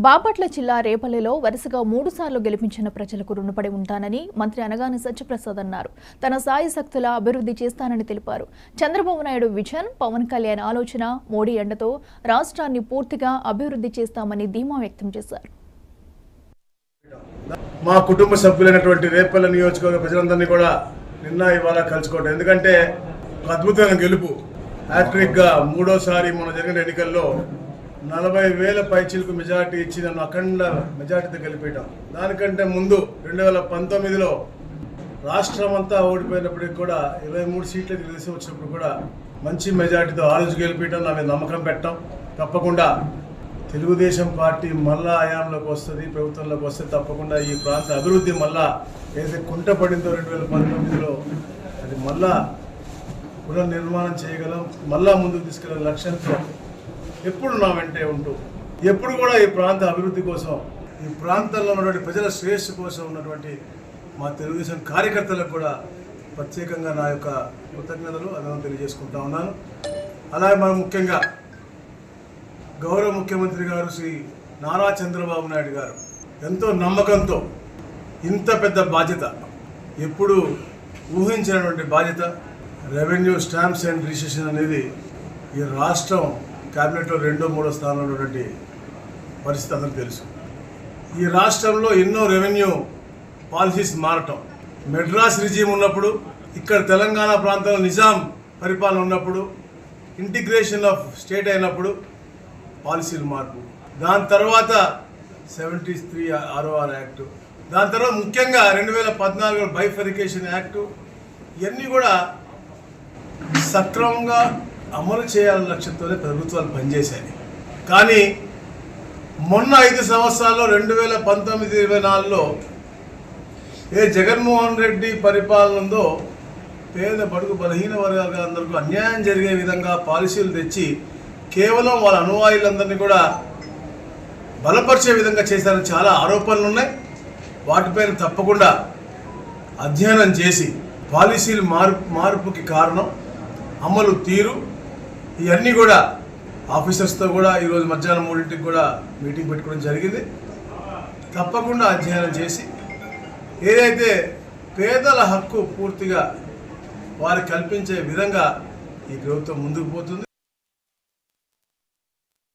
బాపట్ల జిల్లా రేపల్లెలో వరుసగా 3 సార్లు గెలిపించిన ప్రజలకు రుణపడి ఉంటానని మంత్రి అనగాని సత్యప్రసాద్ అన్నారు. తన సాయశక్తుల అభివృద్ధి చేస్తానని తెలిపారు. చంద్రబాబు నాయుడు విజన్, పవన్ కళ్యాణ్ ఆలోచన, మోడీ అండతో రాష్ట్రాన్ని పూర్తిగా అభివృద్ధి చేస్తామని ధీమా వ్యక్తం చేశారు. మా కుటుంబ సభ్యులైనటువంటి రేపల్లె నియోజకవర్గ ప్రజలందరినీ కూడా నిన్న ఇవాళ కలుసుకోవడం, ఎందుకంటే అద్భుతమైన గెలుపు హ్యాట్రిక్ గా మూడోసారి మన జరిగిన ఎన్నికల్లో 40,000 పైచిలకు మెజార్టీ ఇచ్చి నన్ను అఖండ మెజార్టీతో గెలిపేయటం. దానికంటే ముందు 2019లో రాష్ట్రం అంతా ఓడిపోయినప్పటికీ కూడా 23 సీట్లు తెలిసి వచ్చినప్పుడు కూడా మంచి మెజార్టీతో ఆ రోజు గెలిపేయటం, నా మీద నమ్మకం పెట్టడం. తప్పకుండా తెలుగుదేశం పార్టీ మళ్ళా ఆయాంలోకి వస్తుంది, ప్రభుత్వంలోకి వస్తే తప్పకుండా ఈ ప్రాంత అభివృద్ధి మళ్ళా ఏదైతే కుంటపడిందో 2019లో అది మళ్ళా పునర్నిర్మాణం చేయగలం, మళ్ళా ముందుకు తీసుకెళ్లే లక్ష్యంతో ఎప్పుడు నా వెంటే ఉంటూ ఎప్పుడు కూడా ఈ ప్రాంత అభివృద్ధి కోసం, ఈ ప్రాంతంలో ఉన్నటువంటి ప్రజల శ్రేయస్సు కోసం ఉన్నటువంటి మా తెలుగుదేశం కార్యకర్తలకు కూడా ప్రత్యేకంగా నా యొక్క కృతజ్ఞతలు అభినందనలు తెలియజేసుకుంటా ఉన్నాను. అలాగే మనం ముఖ్యంగా గౌరవ ముఖ్యమంత్రి గారు శ్రీ నారా చంద్రబాబు నాయుడు గారు ఎంతో నమ్మకంతో ఇంత పెద్ద బాధ్యత, ఎప్పుడు ఊహించినటువంటి బాధ్యత, రెవెన్యూ స్టాంప్స్ అండ్ రిజిస్ట్రేషన్ అనేది ఈ రాష్ట్రం క్యాబినెట్లో 2వ 3వ స్థానంలో ఉన్నటువంటి పరిస్థితి అందరికీ తెలుసు. ఈ రాష్ట్రంలో ఎన్నో రెవెన్యూ పాలసీస్ మారటం, మెడ్రాస్ రిజీమ్ ఉన్నప్పుడు, ఇక్కడ తెలంగాణ ప్రాంతంలో నిజాం పరిపాలన ఉన్నప్పుడు, ఇంటిగ్రేషన్ ఆఫ్ స్టేట్ అయినప్పుడు పాలసీలు మార్పు, దాని తర్వాత 73 ROR యాక్టు, దాని తర్వాత ముఖ్యంగా 2014 బైఫరికేషన్ యాక్టు, ఇవన్నీ కూడా సక్రమంగా అమలు చేయాలనే లక్ష్యంతోనే ప్రభుత్వాలు పనిచేశాయి. కానీ మొన్న 5 సంవత్సరాల్లో 2019-24లో ఏ జగన్మోహన్ రెడ్డి పరిపాలన ఉందో పేద బడుగు బలహీన వర్గాలందరికీ అన్యాయం జరిగే విధంగా పాలసీలు తెచ్చి కేవలం వాళ్ళ అనువాయులందరినీ కూడా బలపరిచే విధంగా చేశారని చాలా ఆరోపణలు ఉన్నాయి. వాటిపైన తప్పకుండా అధ్యయనం చేసి పాలసీలు మార్పుకి కారణం, అమలు తీరు, ఇవన్నీ కూడా ఆఫీసర్స్తో కూడా ఈరోజు మధ్యాహ్నం 3ంటికి కూడా మీటింగ్ పెట్టుకోవడం జరిగింది. తప్పకుండా అధ్యయనం చేసి ఏదైతే పేదల హక్కు పూర్తిగా వారికి కల్పించే విధంగా ఈ ప్రభుత్వం ముందుకు పోతుంది.